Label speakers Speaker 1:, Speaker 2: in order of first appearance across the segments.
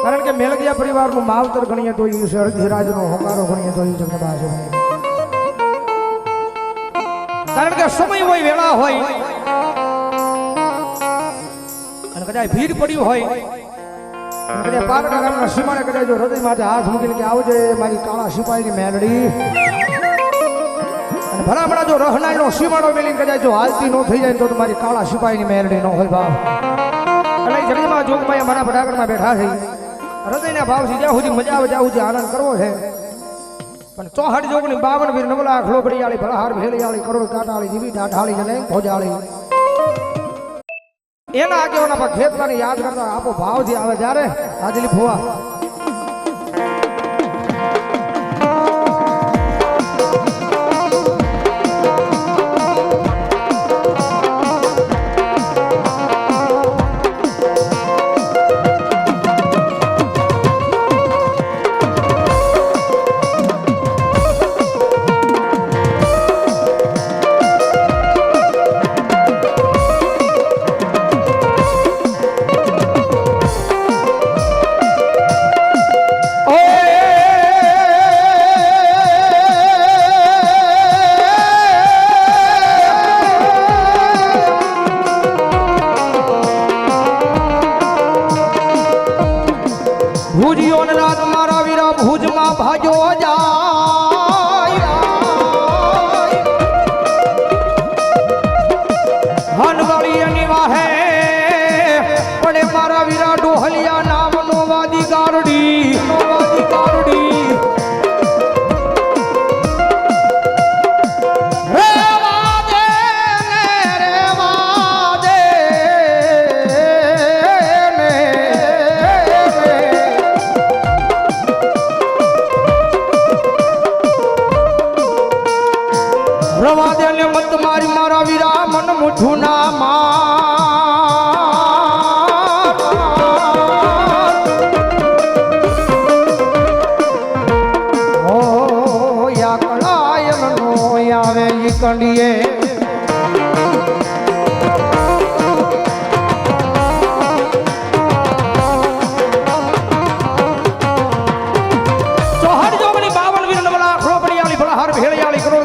Speaker 1: કારણ કે મેલગિયા પરિવારનું માવતર ગણીએ તો એ શરદરાજનો હોકારો ગણીએ તો એ જગદંબા છે ભાઈ. કારણ કે સમય હોય વેળા હોય અને કદાચ ભીડ પડ્યું હોય કદાચ પારકા ગામના સીમાડે કદાચ જો હૃદય માટે હાથ મૂકીને કે આવજે મારી કાળા સિપાહીની મેલડી અને ભલામણા જો રહનાઈનો સીમાડો મેલીને કદાચ જો હાલતી ન થઈ જાય તો મારી કાળા સિપાહીની મેલડી ન હોય બાપ. અને જગદંબા જોગભાઈ અમારા ભડાગઢમાં બેઠા છે હૃદયના ભાવથી જ્યાં સુધી મજા આવે ત્યાં સુધી આનંદ કરવો છે. પણ 64 જોગની 52 વીર નવલા ખલોબડિયાળી ભળહાર ભેલિયાળી કરોડ કાટાળી જીવી ઢાઢાળી જને ભોજાળી એના આગેવાના પર ખેતલાને યાદ કરતા આપો ભાવથી આવે જ્યારે હાજલી ફુવા કંડીએ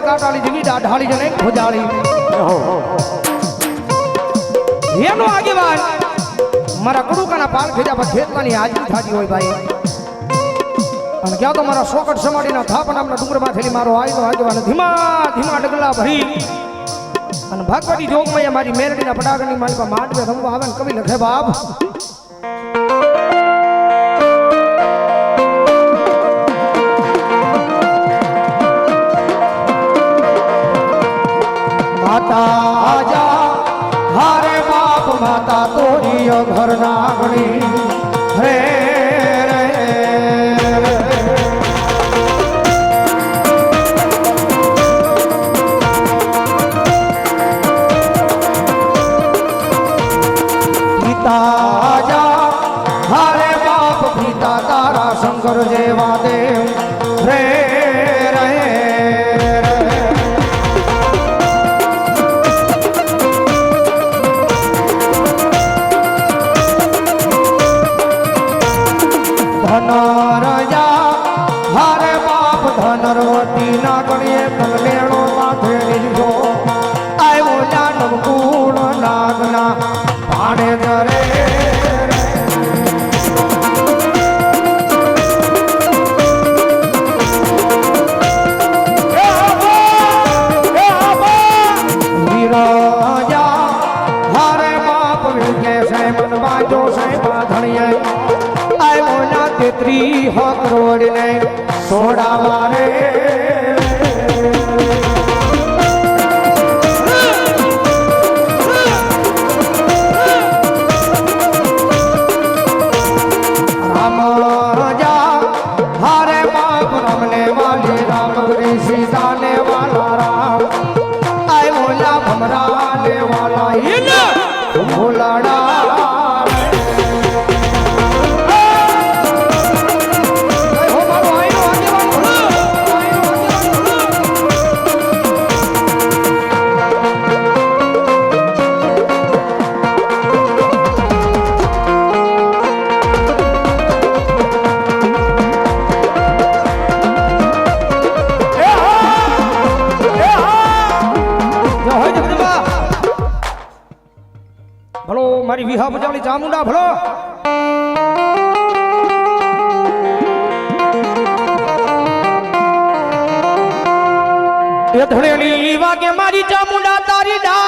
Speaker 1: કાટાળી જીવી ઢાઢાળી જને ભોજાળી એનો આગેવાન મારા કડુકાના પાલ ખેજા પર ખેતલાની હાજરી થાતી હોય ભાઈ. અને ક્યાં તો મારા સોકટ સમાડીના થાપ નામના ડુંગરમાં થયેલી મારો આયનો આગેવાન ધીમા ધીમા ડગલા ભરી અને ભાગવતી જોગમાં મારી મેરડીના પડાગણની મારી પર માંડવે રમવા આવે ને કવિ લખે બાપ हारे बाप माता तोरी घर नागणी रे रे पिता जा हारे बाप पिता तारा शंकर जेवा देव रे धनरवती नागणीए पगलेणो माथे लीधो आयो जानव कूड़ नागना पाणे जरे वीराजा हारे बाप विगे से मन बाजो से बाधणिए आयो ना 33 करोड़ ने सोड़ा मारे राम राजा हारे बाप रमने वाले राम सीता ने वाला राम आए बोला भमराने वाला भोलाड़ा બીહા બજાવલી ચામુંડા ભલો એ ધણેલી વાગે મારી ચામુંડા તારી ડા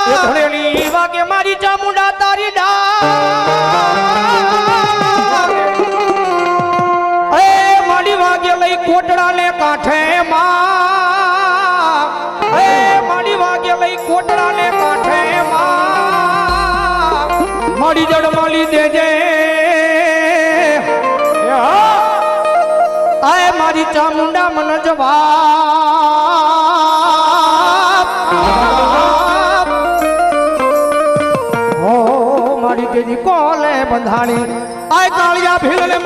Speaker 1: એ ધણેલી વાગે મારી ચામુંડા તારી ડા એ મારી વાગે લઈ કોટડા ને કાંઠે માં એ મારી વાગે લઈ કોટડા ને કાંઠે માં મારી જડ માલી દેજે આય મારી ચામુંડા મન જવાબ ઓ મારી તેજી કોલે બંધાણી આય કાળિયા ભીલને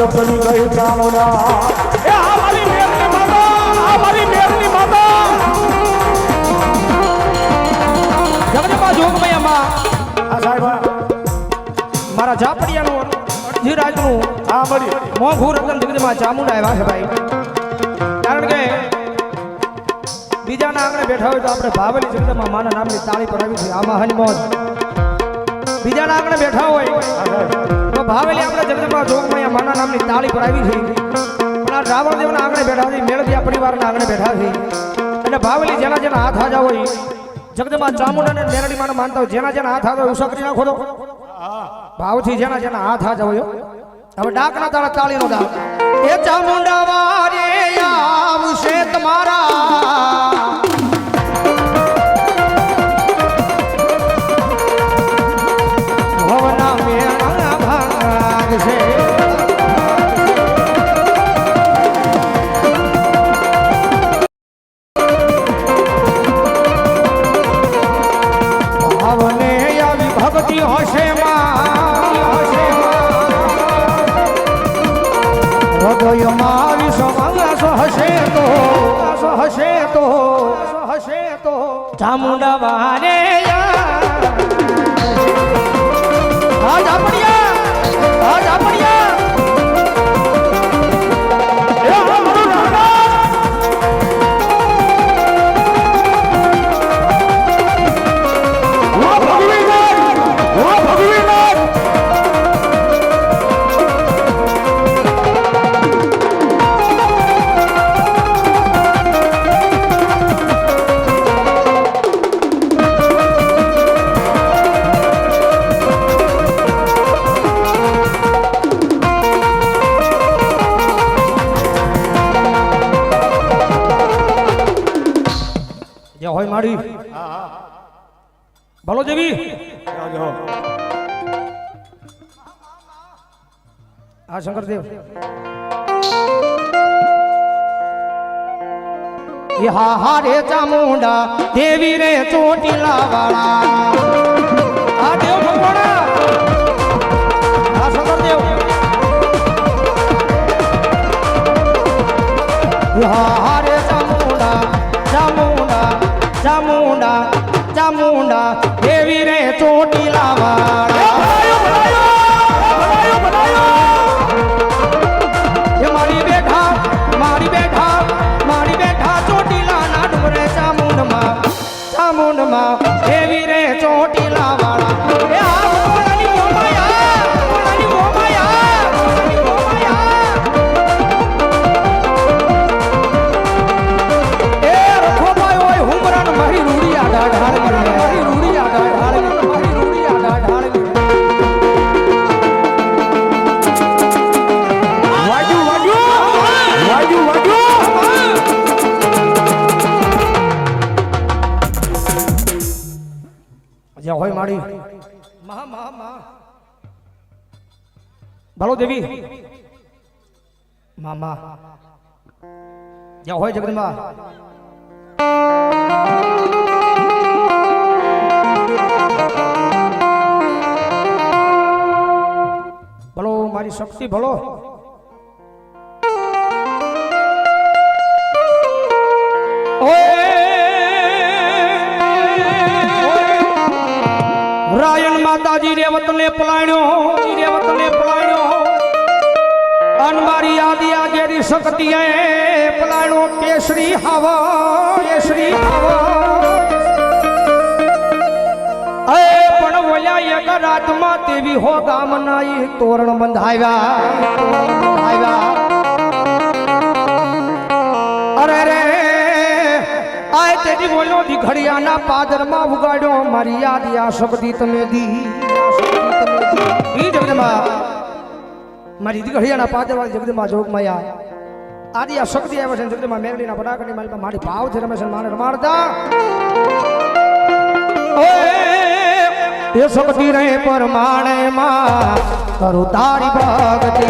Speaker 2: પડી ગઈ ચામુંડા એ અમારી મેરની માતા
Speaker 1: જગદંબા જોગમૈયામાં
Speaker 2: આ સાહેબ
Speaker 1: મારા ઝાપડિયાનું અડધી રાજનું
Speaker 2: આ મળી
Speaker 1: મોંઘું રતન જગદંબા ચામુંડા આવ્યા છે ભાઈ કારણ કે બીજાના આંગણે બેઠા હોય તો આપણે ભાવલી જગદંબા માના નામની તાળી પર આવી છે આમાં હનમોજ બીજાના આંગણે બેઠા હોય તો ભાવેલી આપણે જગદંબા જોગમૈયા માના નામની તાળી પર આવી છે પણ આ રાવણદેવના આંગણે બેઠા છે મેળવિયા પરિવારના આંગણે બેઠા છે અને ભાવેલી જેના જેના હાથ હાજા હોય જગદંબા ચામુંડાને મેરડી માને માનતા હોય જેના જેના હાથ હાજા હોય ઉષા કરી નાખો તો ભાવથી જેના જેના હાથ હાજા હોય હવે ડાકના તાળા તાળીનો ડાક એ ચામુંડા વારે આવશે તમારા ભવના મેળા ભાગશે ભાવને આવી ભક્તિ હશે હૃદયમાં વિશ્વાસ હશે તો ચામુંડા વારે હોય મારી ભલો દેવી હા શંકરદેવ એ હા હા રે ચામુંડા દેવી રે ચોટીલા વાળા આ દેવ ભગવાના હા શંકરદેવ હા હા રે ચામુંડા ચામુંડા દેવી રે ચોટીલા વાળા મારી બેઠા ચોટીલા ના ડુંગરે ચામુંડમાં દેવી રે ચોટીલા ભલો દેવી મામા જ્યાં હોય જગદંબા ભલો મારી શક્તિ ભલો રાયણ માતાજી રેવત ને પલાણ્યો અન મારી આદિ આગેરી શક્તિ પલાણો કેસરી હાવા પણ ઓલા એક રાતમાં તેવી હો ગામના તોરણ બંધાવ્યા અરે રે આય તેજી બોલો દી ઘડિયાના પાદરમાં ઉગાડ્યો મારી યાદ આ શક્તિ તમે દી ઈ જગદંબા મારી દી ઘડિયાના પાદરમાં જગદંબા જોગ માયા આદિ આ શક્તિ આવે છે જગદંબા મેરડીના બડાકની મારી મારી ભાવ છે રમેશ માને રમાડતા એ શક્તિ રે પરમાણે માં કરું તારી ભક્તિ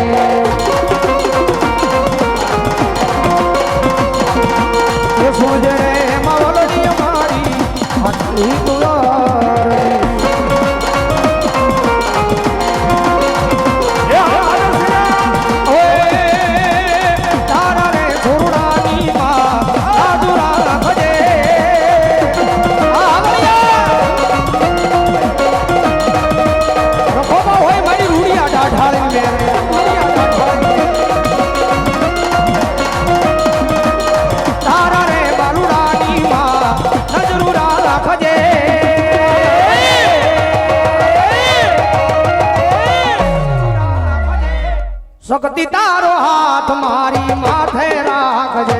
Speaker 1: એ સોજે રે માવલડી મારી આટલી તુલારી શક્તિ તારો હાથ મારી માથે રાખજે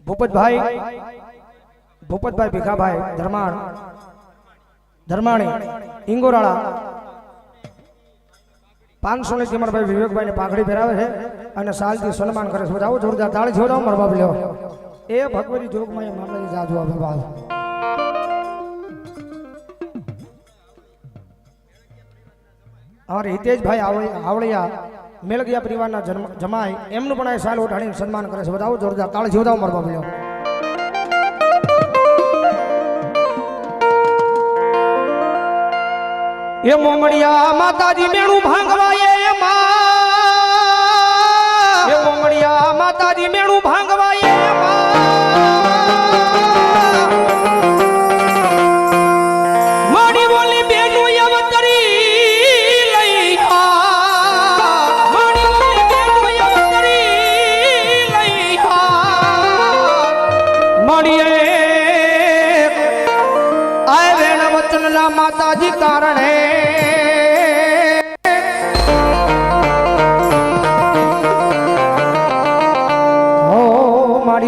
Speaker 1: મારી ભૂપતભાઈ ભીખાભાઈ ધર્માણી ઇંગોરાળા 500 ને ચીમરભાઈ વિવેકભાઈ ને પાઘડી પહેરાવે છે અને સાલથી સન્માન કરે છે. આવો જોરદાર તાળી જોડાવો મારા બાપ લ્યો એ ભગવતી જોગમાં મામલાની જાજુ આવે બાદ અમારે હિતેશભાઈ આવળિયા મેળગિયા પરિવારના જમાય એમનું પણ આ સાલ ઓઢાડીને સન્માન કરે છે. બધાઓ જોરદાર તાળી જોડાવો મારા બાપ લ્યો એ મોમડિયા માતાજી મેણું ભાંગવા એ મોમડિયા માતાજી મેણું ભાંગવા માડી બોલી બેનું અવતરી લઈ માડી બોલી બેનું અવતરી લઈ માડીએ આય વેણ વચનના માતાજી કારણે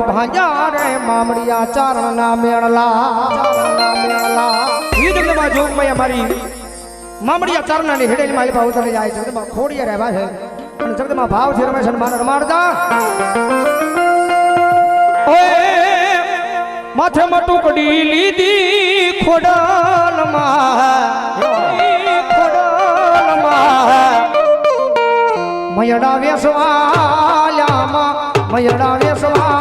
Speaker 1: ભાંજા રે મામડિયા ચારણ ના મેળલા ઈ જગદંબા જોગમાં અમારી મામડિયા ચારણ ની હેડેલી માલી ભાવ ઉતરી જાય છે. જગદંબા ખોડિયા રહેવા છે અને જગદંબા ભાવ છે રમેશ માન રમાડતા ઓય માથે મટુકડી લીધી ખોડલમાં મયડા વેસવાલ્યામાં મયડા વેસવા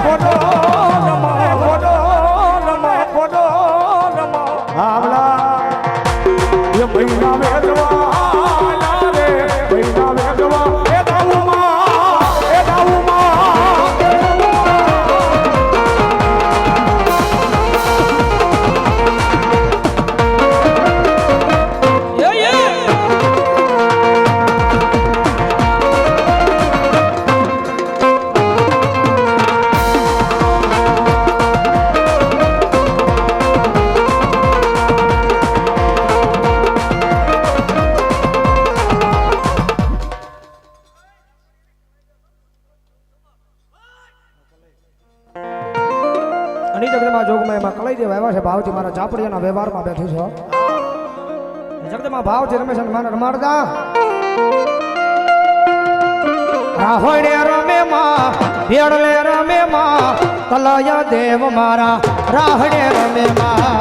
Speaker 2: What
Speaker 1: અને જગદમાં જોગમાં એમાં કલાઈ દેવા આવ્યા છે ભાવથી મારા ઝાપડિયાના વ્યવહારમાં બેઠી છો જગદમાં ભાવથી રમેશ અને મારા રમાડતા રાહોડે રમે માં ભેડલે રમે માં કલય દેવ મારા રાહડે રમે માં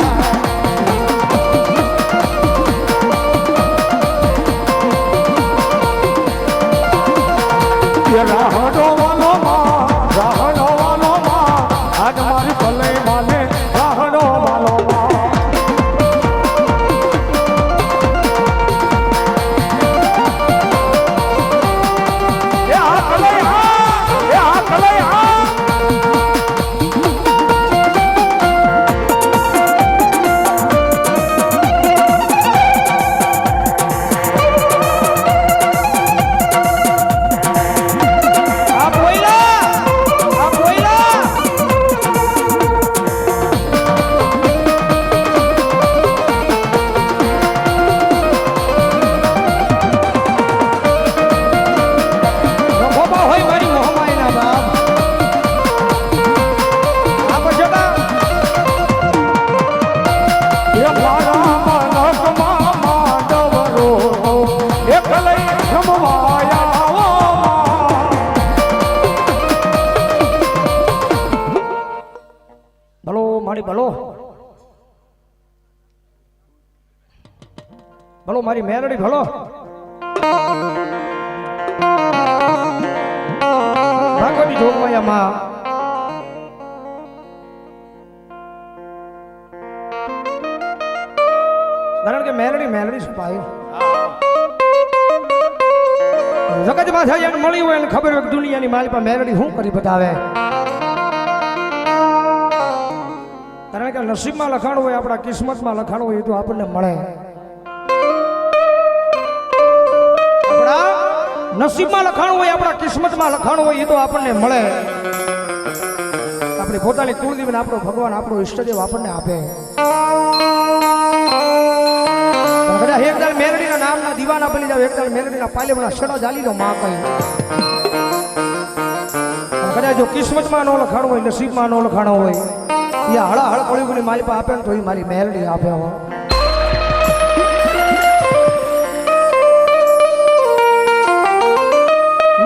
Speaker 2: રાહડો વાલો માં રાહડો વાલો માં આજ મારી ભલે માને રાહડો વાલો માં એ આ કલે
Speaker 1: ભલો મારી મેલડી ભલો ભાગવતી જોગમાયામાં કારણ કે મેલડી છુપાય જગતમાં થાય એને મળી હોય એને ખબર હોય કે દુનિયાની માલ પર મેલડી શું કરી બતાવે કારણ કે નસીબમાં લખાણું હોય આપણા કિસ્મતમાં લખાણું હોય એ તો આપણને મળે નસીબમાં લખાણું હોય આપણા કિસ્મતમાં લખાણું હોય એ તો આપણને મળે આપણી પોતાની કુળદેવીને આપણો ભગવાન આપણો ઈષ્ટદેવ આપણને આપે કદાચ એકદમ મેલડીના નામના દીવાના બની જાવ એકદમ મેલડીના પાલેમના છડા જાલી દો માં કઈ કદાચ જો કિસ્મતમાં ન લખાણું હોય નસીબમાં ન લખાણું હોય એ હળા હળ કોળી મારી પાસે આપે ને તો એ મારી મેલડી આપે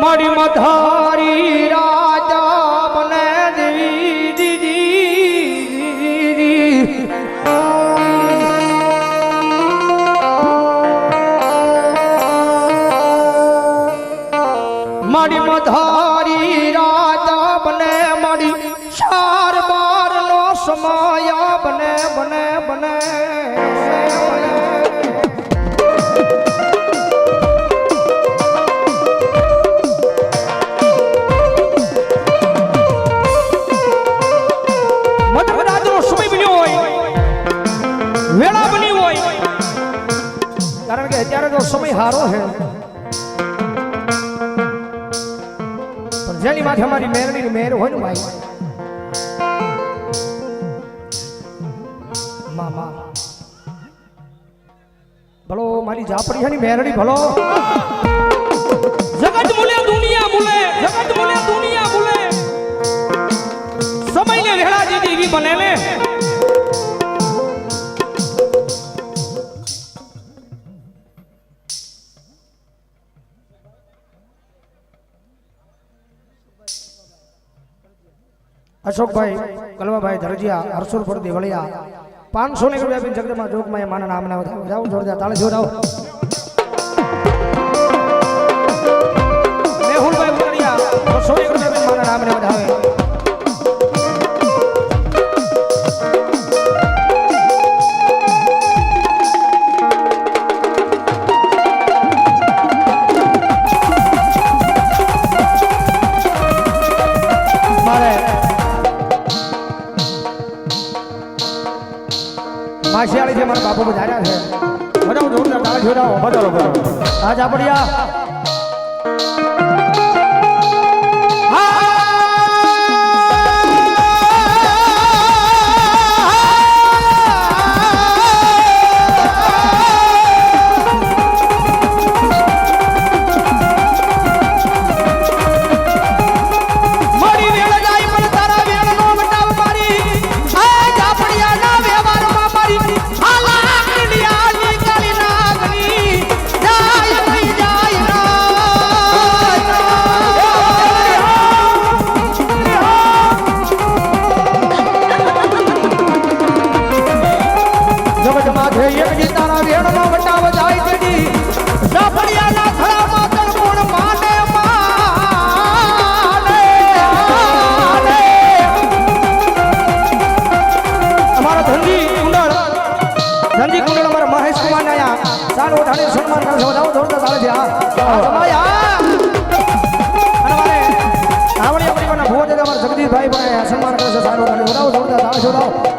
Speaker 1: મારી મધારી રાજા બને દેવી દીદી મારી મધારી રાજા બને મારી ચાર બાર નો સમય બને બને બને વેળા બની હોય કારણ કે અત્યારે તો સમય હારો છે પણ જેની માથે અમારી મેરડીની મેર હોય ને ભાઈ મામા ભલો મારી ઝાપડી છે ને મેરડી ભલો જગત મુલે દુનિયા મુલે જગત મુલે દુનિયા મુલે સમયને વેળા દીધી એવી બને ને અશોકભાઈ કલવાભાઈ ધરજીયા હરસુરપુર દેવળિયા 500 ની રૂપિયા આપીને જગદમાં જોગમાં માના નામના જાવ જોરદાર તાળી જોડાવ મેહુલભાઈ ઉતરિયા 200 ની રૂપિયા આપીને માના નામને વધાવે માશિયાળી છે મારા બાપુ બધાર્યા છે બધાઓ જોરદાર તાળી જોડાવો બધાઓ આજ આપડિયા જોરદાર તારે છે આ જમાઈ આ અને મારે આવડી પરિવારના ભૂવો છે અમારા જગદીશભાઈ પણ સન્માન કરે છે સારું કરે બોલાવો જોરદાર તારે જોડાવો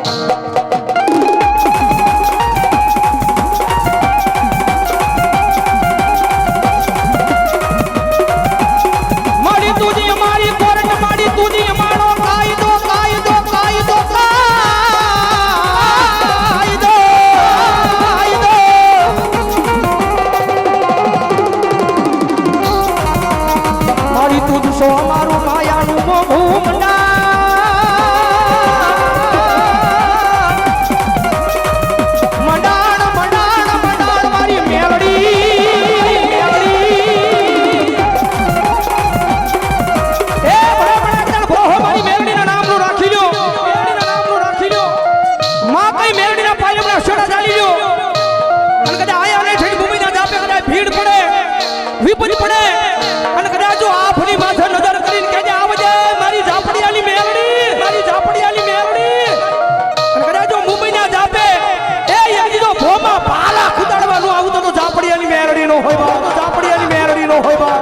Speaker 1: વિપરી પડે અને કદાચ જો આફની માથે નજર કરીને કહેજે આવજે મારી ઝાપડિયાની મેલડી અને કદાચ જો મુંબઈના જાપે એ યાદી જો ભોમાં પાલા ખુદાડવાનું આવું તો ઝાપડિયાની મેલડી નો હોય બા ઝાપડિયાની મેલડી નો હોય બા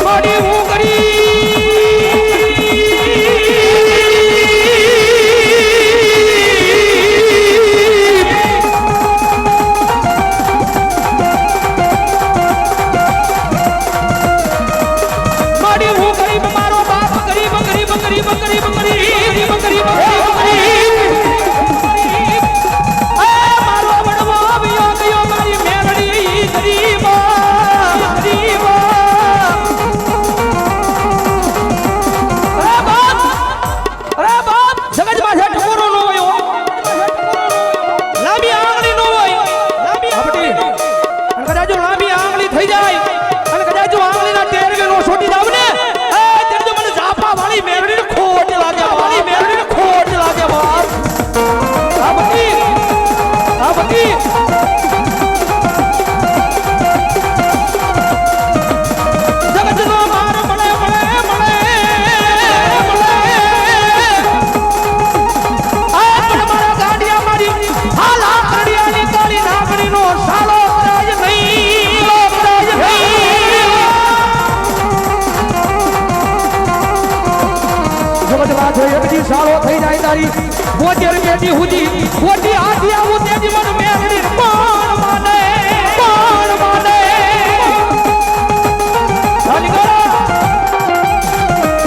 Speaker 1: મારી હું કરી સારો થઈ જાય તારી બોતેર પેટી હુજી ખોટી હાથી આવું તેજી મને મેલડી પણ માને હાલી કરો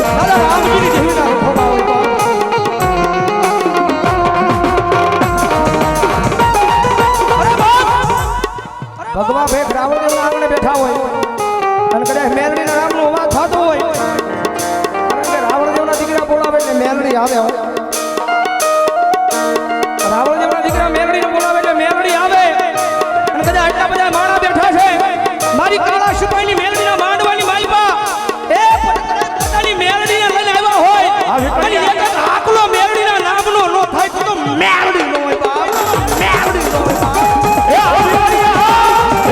Speaker 1: દાદા રામજીની જેવી ના ખોબા હોય તો અરે બાપ ભગવા ભેખ રાવણદેવના આંગણે બેઠા હોય અને કદાચ મેલડીના નામનો અવાજ થતો હોય બોલાવે એટલે મેલડી આવે રાવણદેવના દીકરા મેલડીને બોલાવે એટલે મેલડી આવે અને કદાચ આટલા બધા માણા બેઠા છે મારી કાળા સિપાહીની મેલડીના માંડવાની માલપા એ પોતાની મેલડીને લઈને આવ્યા હોય અને એક આકલો મેલડીના નામનો નો થાય તો મેલડી નો હોય બાપ મેલડી નો હોય બાપ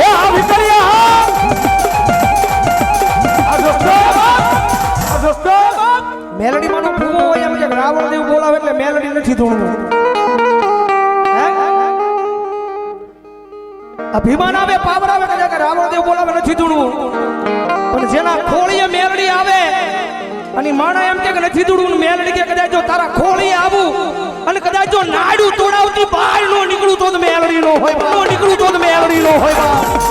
Speaker 1: એ આ વિકરિયા મેલડી માનો ભૂવો હોય એમ કે રાવણદેવ બોલાવે એટલે મેલડી નથી ધૂણવું અભિમાન આવે પાવર આવે કે રાવણદેવ બોલાવે નથી ધૂણવું પણ જેના ખોળીએ મેલડી આવે અને માણા એમ કે નથી ધૂણવું મેલડી કે કદાચ જો તારા ખોળીએ આવું અને કદાચ જો નાડું તોડાવતી બહાર નો નીકળું તો મેલડી નો હોય મેલડી નો હોય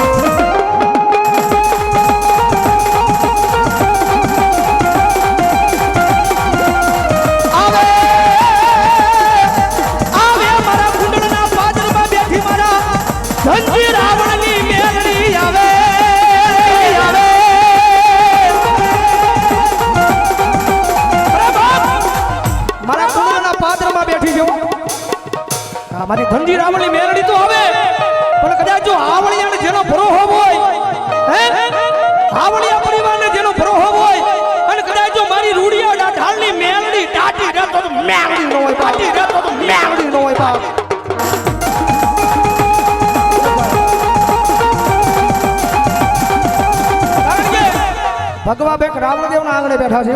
Speaker 1: ધનજી રાવણની મેલડી આવે મારા કુંડળના પાદરમાં બેઠી જો મારી ધનજી રાવણની મેલડી તો આવે પણ કદાચ જો આવળિયાને જેનો ભરોહો હોય આવળિયા પરિવારને જેનો ભરોહો હોય અને કદાચ જો મારી રૂડિયા ઢાળની મેલડી ટાટી રહેતો તો મેલડી નો હોય બાપ ભગવા બેક રાવણદેવના આંગણે બેઠા છે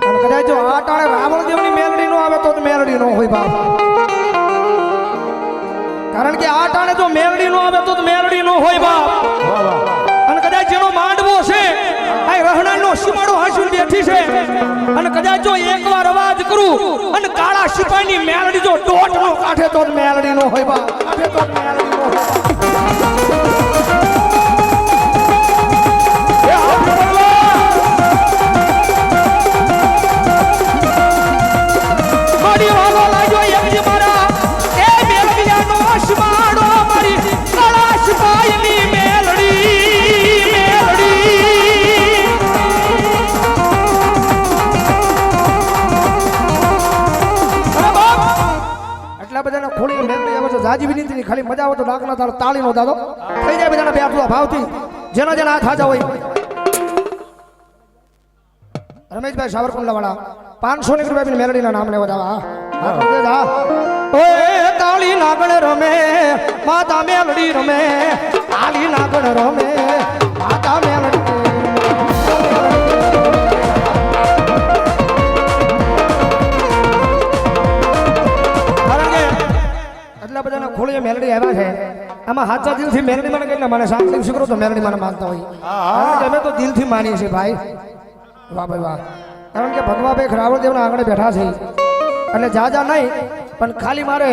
Speaker 1: અને કદાચ જો આ ટાણે રાવણ દેવની મેલડી નો આવે તો જ મેલડી નો હોય બાપ. કારણ કે આ ટાણે જો મેલડી નો આવે તો જ મેલડી નો હોય બાપ.
Speaker 2: વાહ વાહ
Speaker 1: અને કદાચ જેનો માંડવો છે આ રહણાનો સીમાડો હાંસુલ બેઠી છે અને કદાચ જો એકવાર અવાજ કરું અને કાળા સિપાહીની મેલડી જો દોઢ નો કાઢે તો જ મેલડી નો હોય બાપ. કાઢે તો જ મેલડી નો હોય. મારી વાલો લાજો એક જ મારા એ મેલડીયાનો સીમાડો મારી કાળા સિપાહીની મેલડી એટલા બધાના ખોળી મેલડી આવે છે જાજી વિનંતી ની ખાલી મજા આવે તો ડાકના તાળ તાળી નો દાદો થઈ જાય બધાના બે આટલા ભાવથી જેના જેના હાથ હાજા હોય. રમેશભાઈ સાવરકુંડલા વાળા 500 ની રૂપિયા મેલડીના નામ લેવા જાવા. ઓય તાળી નાગણ રમે માતા મેલડી રમે તાળી નાગણ રમે માતા મેલડી. એટલા બધાના ખોળીએ મેલડી આવ્યા છે આમાં સાચા દિલથી મેલડી મને કેટલા મને સાંભળી શીખરો તો મેલડી મને માનતા હોય. કારણ કે અમે તો દિલથી માનીએ છીએ ભાઈ. વાહ ભાઈ વાહ. કારણ કે ભગવાભાઈ રાવણદેવના આંગણે બેઠા છે એટલે જાજા નહીં પણ ખાલી મારે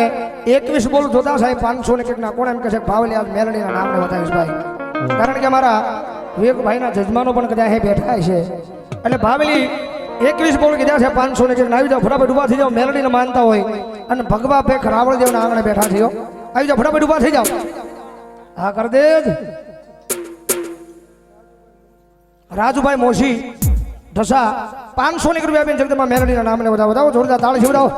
Speaker 1: 21 બોલ જોતા સાહેબ 500 ને કેટલા કોણ એમ કહે છે ભાવલી આ મેલડીના નામને બતાવીશ ભાઈ. કારણ કે મારા વિવેકભાઈના જજમાનો પણ કદાચ અહીં બેઠા છે એટલે ભાવલી 21 બોલ કીધા છે 500 ને કેટલા આવી જાઓ ફટાફટ ઉભા થઈ જાઓ મેલડીને માનતા હોય અને ભગવાભાઈ રાવણદેવના આંગણે બેઠા છે આવી જાઓ ફટાફટ ઉભા થઈ જાઓ. હા કર દે રાજુભાઈ મોશી ઢસા 500 ની રૂપિયા આપીને જગદંબા મેલડીના નામને વધાવો જોરદાર તાળી વધાવો.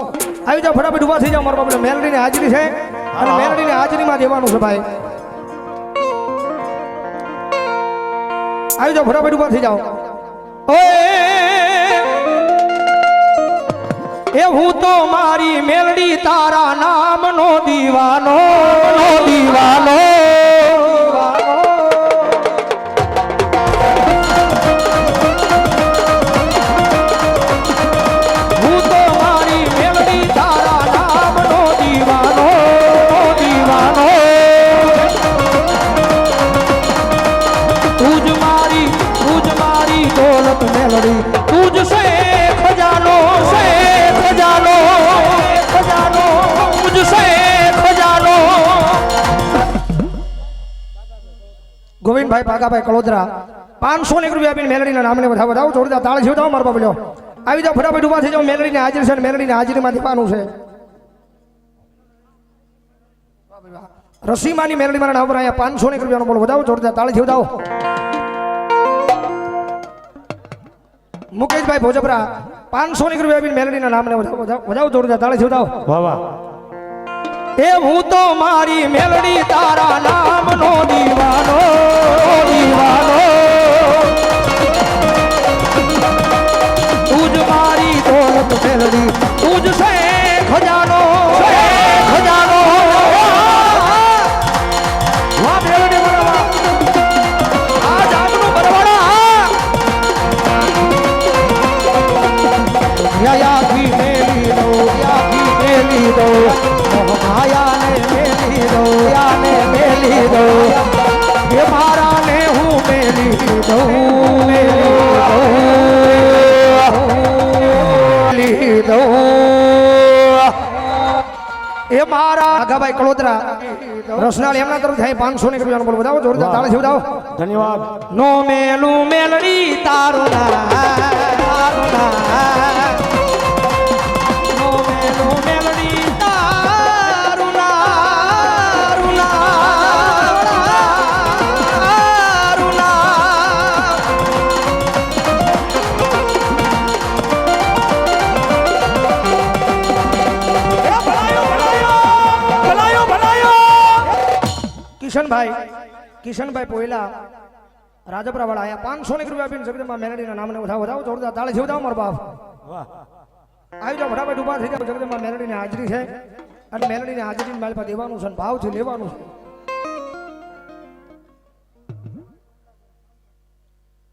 Speaker 1: આવી જાઓ ફટાફટ ઉભા થઈ જાઓ મારા બાપને મેલડીની હાજરી છે અને મેલડીની હાજરીમાં દેવાનું છે ભાઈ. આવી જાઓ ફટાફટ ઉભા થઈ જાઓ. એ હું તો મારી મેલડી તારા નામનો દીવાનો દીવાનો. ગોવિંદભાઈ ભાગાભાઈ કલોદરા 500 ની રૂપિયા આપીને મેલડીના નામને વધાવો જોરદાર તાળી ઝીવડાવો મારા બાબલ્યો. આવી જાઓ ફટાફટ ઉભા થઈ જાઓ મેલડીની હાજરી છે અને મેલડીની હાજરીમાં દેવાનું છે. રસીમાની મેલડી મારા નામ પર અહીંયા 500 ની રૂપિયાનો બોલ વધાવો જોરદાર તાળી ઝીવડાવો. મુકેશભાઈ ભોજપરા 500 ની રૂપિયા આપીને મેલડીના નામને વધાવો જોરદાર તાળી ઝીવડાવો.
Speaker 2: વાહ વાહ.
Speaker 1: એ હું તો મારી મેલડી તારા નામનો દીવાનો દીવાનો. તુજ મારી દોલત મેલડી તુજ સે ખજાનો ખજાનો. વાહ મેલડી બરાબર આ જાગનો બરવાડા યા કી મેલી દો યા કી મેલી દો માયાને મેલી દો યાને મેલી દો એ મારાને હું મેલી દઉં મેલી દઉં એ મારા આગાભાઈ કલોદરા રસનાળ એમના તરફ થાય 500 ની રૂપિયાનો બોલ વધાવો જોરદાર તાળી ઝીવડાવો.
Speaker 2: ધન્યવાદ.
Speaker 1: નો મેલું મેલડી તારું ના તારું ના નો મેલું મેલડી કિશનભાઈ પોયલા રાજપરા વાળા આયા 500 ની રૂપિયા આપીને જગદંબા મેલડીના નામને વધાવો જોરદાર તાળી ઝીવડાવો મારા બાપ. આવી જાઓ ફટાફટ ઉભા થઈ જાઓ જગદંબા મેલડીની હાજરી છે અને મેલડીની હાજરીની માલ પર દેવાનું છે અને ભાવથી લેવાનું છે.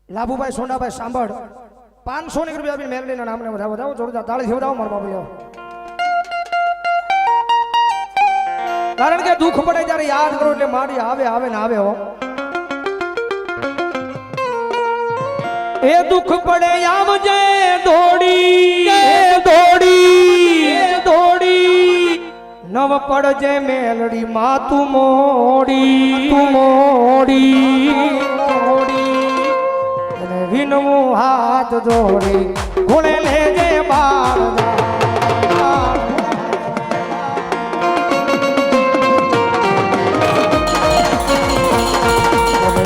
Speaker 1: લાભુભાઈ સોંડાભાઈ સાંભળ 500 રૂપિયા આપીને મેલડીના નામને વધાવો વધાવો જોરદાર તાળી વધાવો મારો બાપુ લ્યો. કારણ કે દુઃખ પડે ત્યારે યાદ કરો એટલે મારી આવે આવે ને આવે હો. એ દુઃખ પડે આવજે દોડી દોડી નવ પડજે મેલડી માં તું મોડી અને વિનવું હાથ જોડી ઘોડે લેજે બાર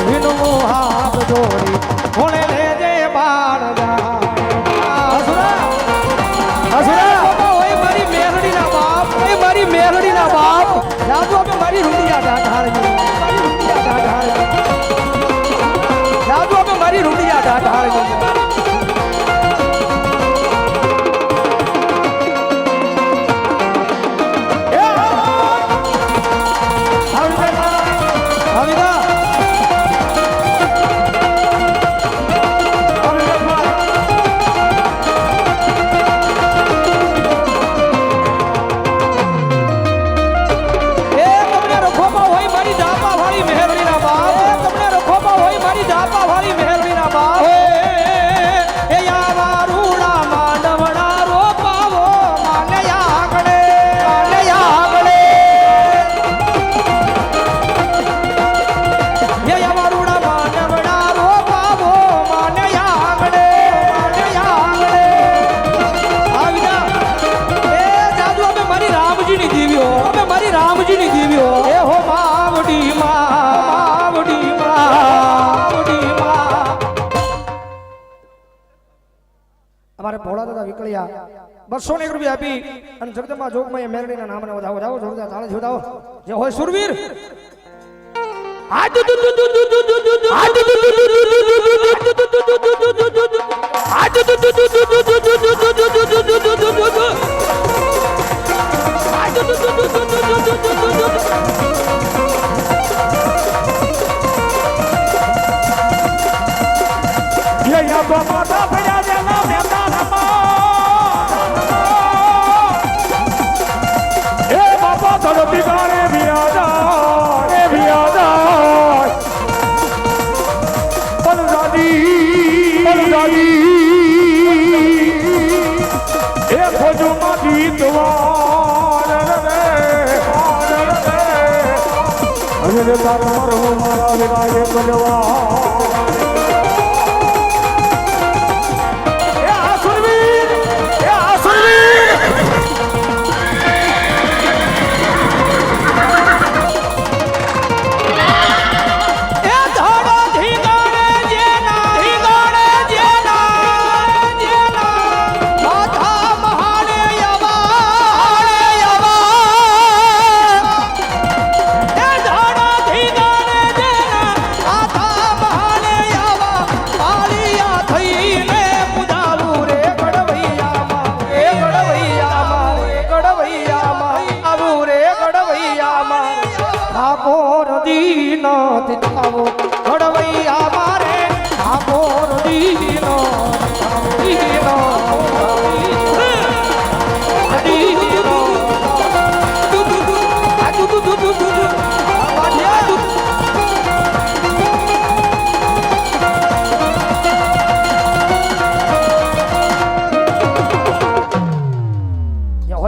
Speaker 1: વિનવું હાથ જોડી ઘોડે લેજે બાર મેલડી ના બાપ જાજો અમે મારી રૂડિયા ઢાઢાળની જાજો અમે મારી રૂડિયા ઢાઢાળની અમારે ભોળા દાદા વિકળિયા 200 રૂપિયા આપી અને જગદંબા જોગમાં મેલડીના નામને વધાવો વધાવો જોરદાર તાળી વધાવો જે હોય સુરવીર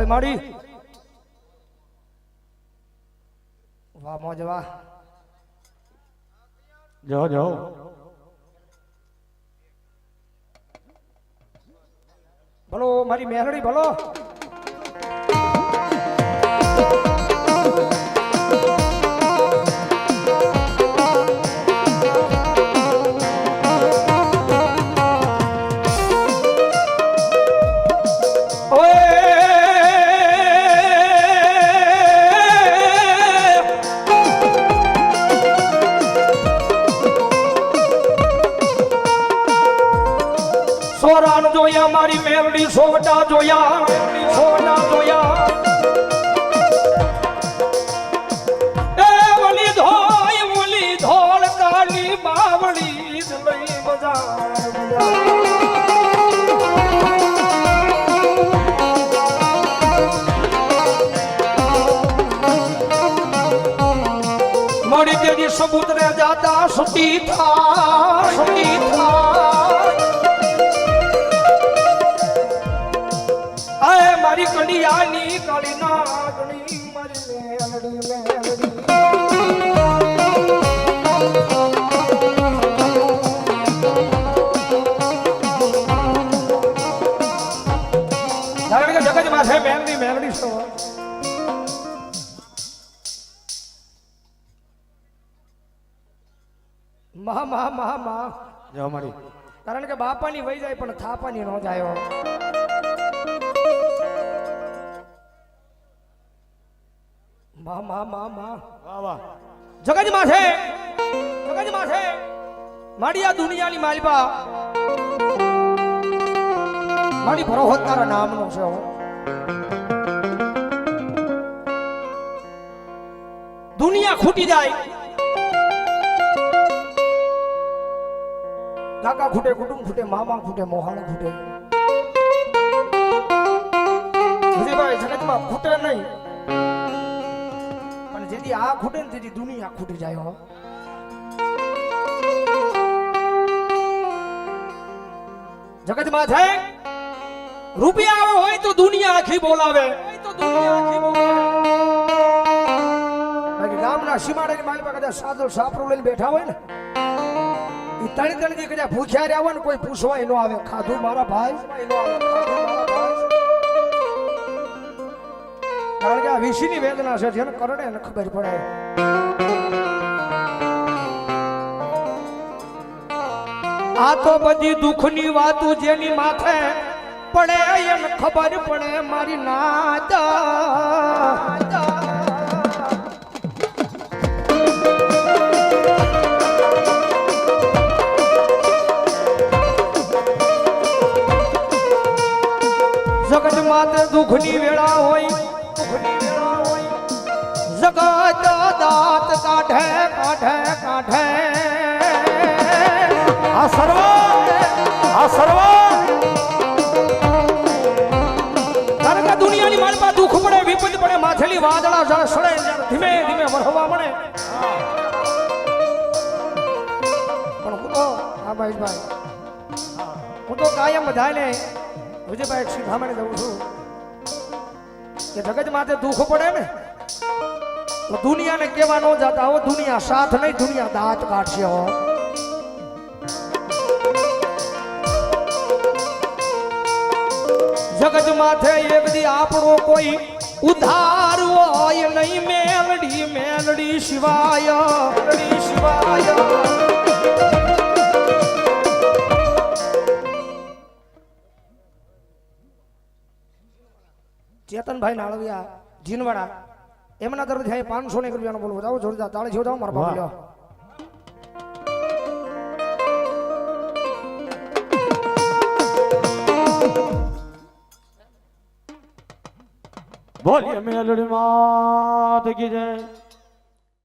Speaker 1: માડી વાહ મોજ વાહ
Speaker 2: જો
Speaker 1: ભલો મારી મેલડી ભલો સોરાન જોયા મારી મેલડી સોવટા જોયા એ વલી ધોળ કાલી બાવળી લઈ બજાર મર્યાદા સુતી થા સુતી થા આય મારી કડિયાની કડી નાગણી મારી મેલડી મેલડી જગત માથે મેલડી મેલડી છો મહા મહા મહા મહા
Speaker 2: જો મારી
Speaker 1: કારણ કે બાપાની વહી જાય પણ થાપાની ન જાય મા મા મા મા
Speaker 2: વાહ વાહ
Speaker 1: જગત માથે મારી આ દુનિયાની માલિબા મારી ભરોહત તારા નામનો છે દુનિયા ખૂટી જાય કાકા ખૂટે કુટુંબ ખૂટે મામા ખૂટે મોહાણા ખૂટે ભાઈ જગતમાં ખૂટે નહીં પણ જેથી આ ખૂટે ને તેથી દુનિયા ખૂટી જાય હો જગતમાં છે રૂપિયા આવે હોય તો દુનિયા આખી બોલાવે બાકી ગામના સીમાડાની મારી પાસે કદાચ સાદો સાપરો લઈને બેઠા હોય ને એ ત્રણ દી કદાચ ભૂખ્યા રહ્યા હોય ને કોઈ પૂછવાય ન આવે ખાધું મારા ભાઈ કારણ કે આ વિશીની વેદના છે જેને કરડે એને ખબર પડે આ તો બધી દુઃખની વાતો જેની માથે પડે એને ખબર પડે મારી નાત જગત માતે દુઃખની વેળા હોય જગત દાંત કાઢે કાઢે કાઢે
Speaker 2: આ સર્વ
Speaker 1: કારણ કે દુનિયાની માલમાં દુઃખ પડે વિપદ પડે માથેલી વાદળા જળ સડે ધીમે ધીમે વરહવા મળે પણ હું તો હા ભાઈ હું તો કાયમ બધાને વિજયભાઈ શીખામણે જઉં છું કે જગત માથે દુઃખ પડે ને તો દુનિયાને કેવા ન જાતા હો દુનિયા સાથ નહીં દુનિયા દાંત કાઢશે હો જગત માથે એક દી આપણો કોઈ ઉધાર હોય નહીં મેલડી મેલડી શિવાય ચેતનભાઈ નાળવિયા જીનવાડા એમના તરફથી 500 ને રૂપિયાનો બોલવો જાઓ જોરદાર તાળી છો જાઓ મારા બાપુ લ્યો
Speaker 2: બોલીએ મેલડી માત કી જય